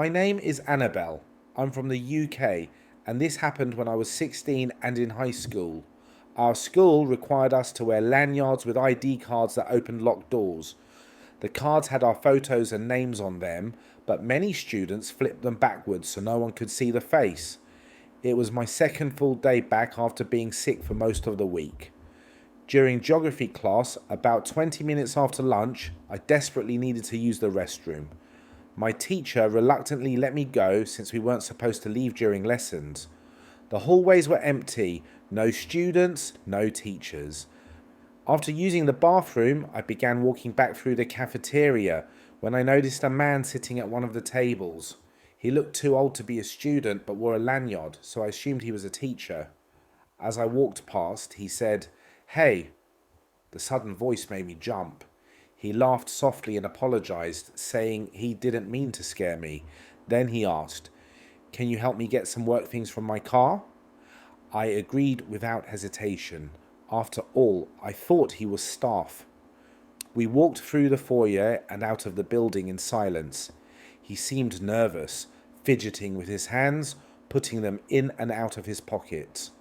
My name is Annabelle. I'm from the UK, and this happened when I was 16 and in high school. Our school required us to wear lanyards with ID cards that opened locked doors. The cards had our photos and names on them, but many students flipped them backwards so no one could see the face. It was my second full day back after being sick for most of the week. During geography class, about 20 minutes after lunch, I desperately needed to use the restroom. My teacher reluctantly let me go since we weren't supposed to leave during lessons. The hallways were empty, no students, no teachers. After using the bathroom, I began walking back through the cafeteria when I noticed a man sitting at one of the tables. He looked too old to be a student but wore a lanyard, so I assumed he was a teacher. As I walked past, he said, "Hey." The sudden voice made me jump. He laughed softly and apologized, saying he didn't mean to scare me. Then he asked, "Can you help me get some work things from my car?" I agreed without hesitation. After all, I thought he was staff. We walked through the foyer and out of the building in silence. He seemed nervous, fidgeting with his hands, putting them in and out of his pockets.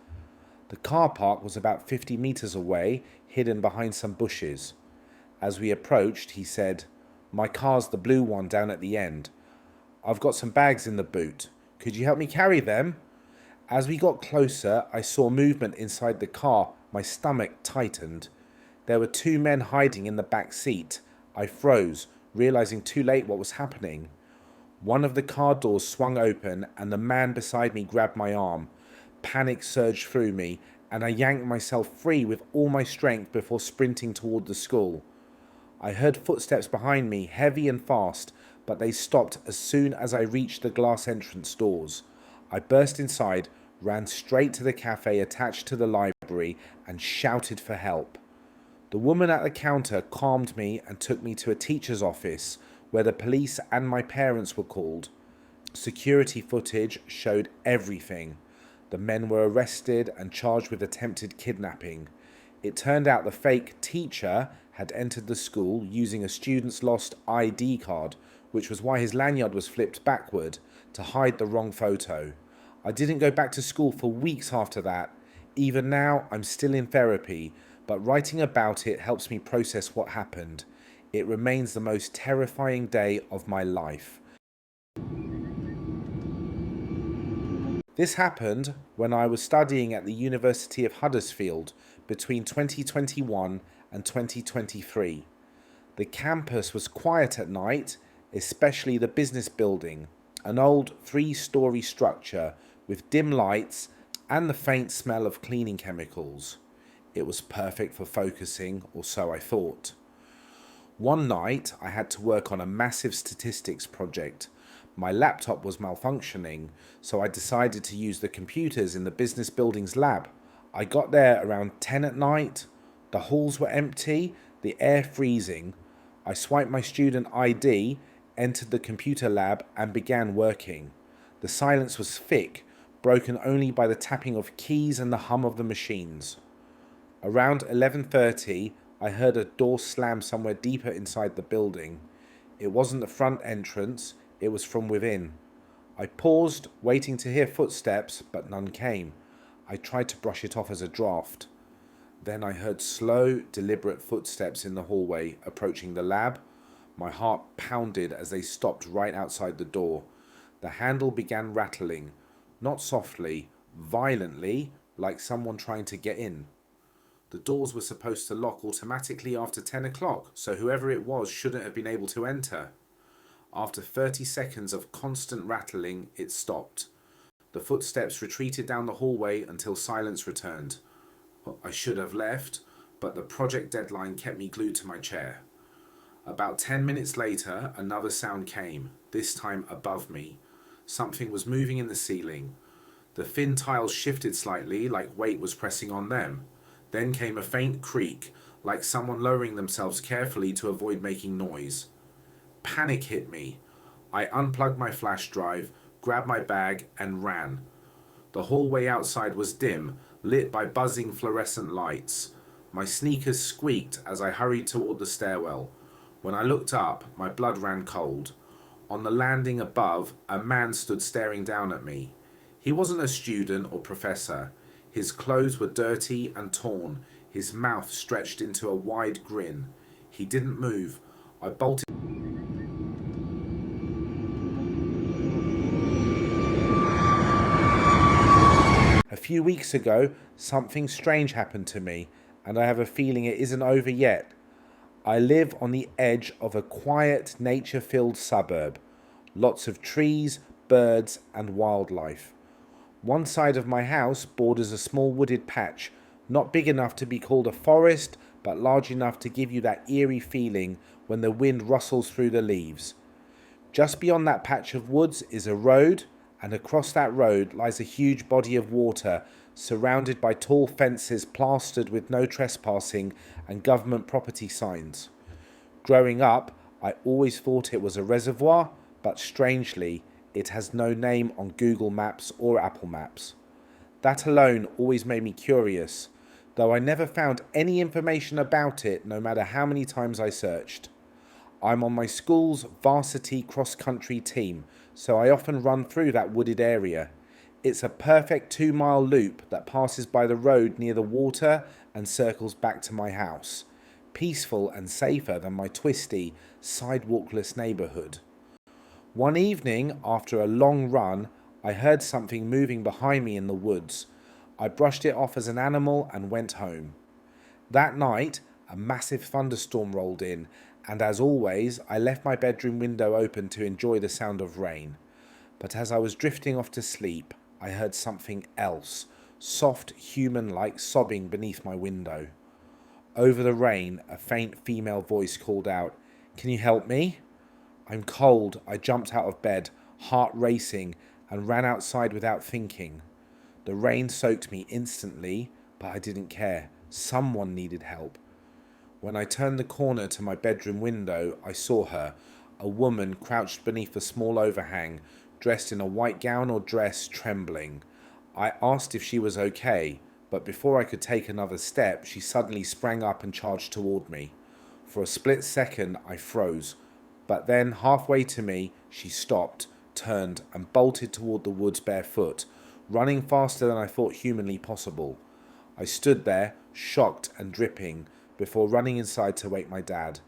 The car park was about 50 meters away, hidden behind some bushes. As we approached, he said, "My car's the blue one down at the end. I've got some bags in the boot. Could you help me carry them?" As we got closer, I saw movement inside the car. My stomach tightened. There were two men hiding in the back seat. I froze, realizing too late what was happening. One of the car doors swung open and the man beside me grabbed my arm. Panic surged through me and I yanked myself free with all my strength before sprinting toward the school. I heard footsteps behind me, heavy and fast, but they stopped as soon as I reached the glass entrance doors. I burst inside, ran straight to the cafe attached to the library, and shouted for help. The woman at the counter calmed me and took me to a teacher's office, where the police and my parents were called. Security footage showed everything. The men were arrested and charged with attempted kidnapping. It turned out the fake teacher had entered the school using a student's lost ID card, which was why his lanyard was flipped backward to hide the wrong photo. I didn't go back to school for weeks after that. Even now, I'm still in therapy, but writing about it helps me process what happened. It remains the most terrifying day of my life. This happened when I was studying at the University of Huddersfield between 2021 and 2023. The campus was quiet at night, especially the business building, an old 3-story structure with dim lights and the faint smell of cleaning chemicals. It was perfect for focusing, or so I thought. One night, I had to work on a massive statistics project. My laptop was malfunctioning, so I decided to use the computers in the business building's lab. I got there around 10 at night. The halls were empty, the air freezing. I swiped my student ID, entered the computer lab, and began working. The silence was thick, broken only by the tapping of keys and the hum of the machines. Around 11:30, I heard a door slam somewhere deeper inside the building. It wasn't the front entrance, it was from within. I paused, waiting to hear footsteps, but none came. I tried to brush it off as a draft. Then I heard slow, deliberate footsteps in the hallway approaching the lab. My heart pounded as they stopped right outside the door. The handle began rattling, not softly, violently, like someone trying to get in. The doors were supposed to lock automatically after 10 o'clock, so whoever it was shouldn't have been able to enter. After 30 seconds of constant rattling, it stopped. The footsteps retreated down the hallway until silence returned. I should have left, but the project deadline kept me glued to my chair. About 10 minutes later, another sound came, this time above me. Something was moving in the ceiling. The thin tiles shifted slightly, like weight was pressing on them. Then came a faint creak, like someone lowering themselves carefully to avoid making noise. Panic hit me. I unplugged my flash drive, grabbed my bag, and ran. The hallway outside was dim, lit by buzzing fluorescent lights. My sneakers squeaked as I hurried toward the stairwell. When I looked up, my blood ran cold. On the landing above, a man stood staring down at me. He wasn't a student or professor. His clothes were dirty and torn, his mouth stretched into a wide grin. He didn't move. I bolted. A few weeks ago, something strange happened to me, and I have a feeling it isn't over yet. I live on the edge of a quiet, nature-filled suburb. Lots of trees, birds, and wildlife. One side of my house borders a small wooded patch, not big enough to be called a forest, but large enough to give you that eerie feeling when the wind rustles through the leaves. Just beyond that patch of woods is a road, and across that road lies a huge body of water surrounded by tall fences plastered with no trespassing and government property signs. Growing up, I always thought it was a reservoir, but strangely, it has no name on Google Maps or Apple Maps. That alone always made me curious, though I never found any information about it no matter how many times I searched. I'm on my school's varsity cross-country team, so I often run through that wooded area. It's a perfect 2-mile loop that passes by the road near the water and circles back to my house. Peaceful and safer than my twisty, sidewalkless neighbourhood. One evening, after a long run, I heard something moving behind me in the woods. I brushed it off as an animal and went home. That night, a massive thunderstorm rolled in, and as always, I left my bedroom window open to enjoy the sound of rain. But as I was drifting off to sleep, I heard something else, soft, human-like sobbing beneath my window. Over the rain, a faint female voice called out, "Can you help me?" I'm cold. I jumped out of bed, heart racing, and ran outside without thinking. The rain soaked me instantly, but I didn't care. Someone needed help. When I turned the corner to my bedroom window, I saw her, a woman crouched beneath a small overhang, dressed in a white gown or dress, trembling. I asked if she was okay, but before I could take another step, she suddenly sprang up and charged toward me. For a split second, I froze, but then halfway to me, she stopped, turned, and bolted toward the woods barefoot, running faster than I thought humanly possible. I stood there, shocked and dripping, before running inside to wake my dad.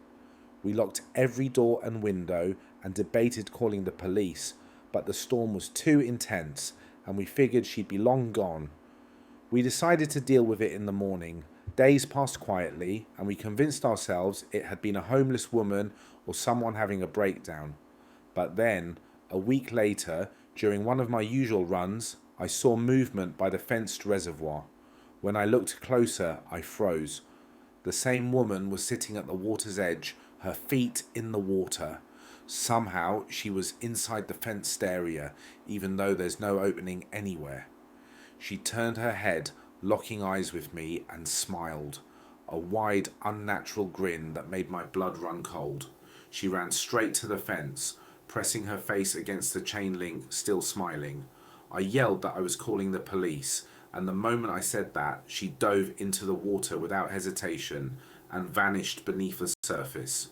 We locked every door and window and debated calling the police, but the storm was too intense and we figured she'd be long gone. We decided to deal with it in the morning. Days passed quietly and we convinced ourselves it had been a homeless woman or someone having a breakdown. But then, a week later, during one of my usual runs, I saw movement by the fenced reservoir. When I looked closer, I froze. The same woman was sitting at the water's edge, her feet in the water. Somehow, she was inside the fenced area, even though there's no opening anywhere. She turned her head, locking eyes with me, and smiled. A wide, unnatural grin that made my blood run cold. She ran straight to the fence, pressing her face against the chain link, still smiling. I yelled that I was calling the police, and the moment I said that, she dove into the water without hesitation and vanished beneath the surface.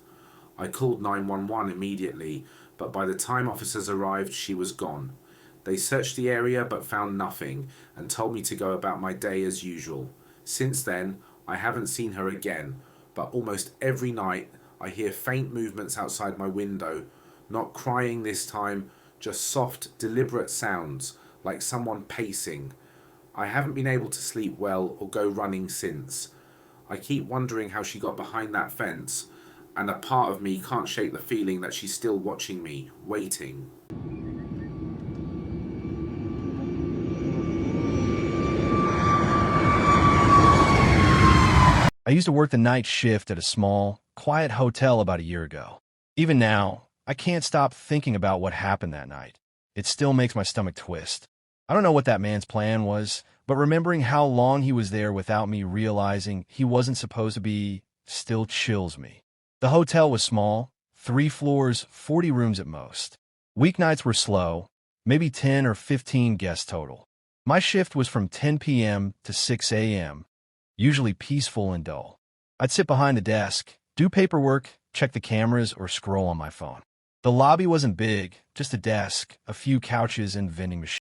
I called 911 immediately, but by the time officers arrived, she was gone. They searched the area but found nothing and told me to go about my day as usual. Since then, I haven't seen her again, but almost every night I hear faint movements outside my window, not crying this time, just soft, deliberate sounds, like someone pacing. I haven't been able to sleep well or go running since. I keep wondering how she got behind that fence, and a part of me can't shake the feeling that she's still watching me, waiting. I used to work the night shift at a small, quiet hotel about a year ago. Even now, I can't stop thinking about what happened that night. It still makes my stomach twist. I don't know what that man's plan was, but remembering how long he was there without me realizing he wasn't supposed to be still chills me. The hotel was small, 3 floors, 40 rooms at most. Weeknights were slow, maybe 10 or 15 guests total. My shift was from 10 p.m. to 6 a.m., usually peaceful and dull. I'd sit behind the desk, do paperwork, check the cameras, or scroll on my phone. The lobby wasn't big, just a desk, a few couches, and vending machines.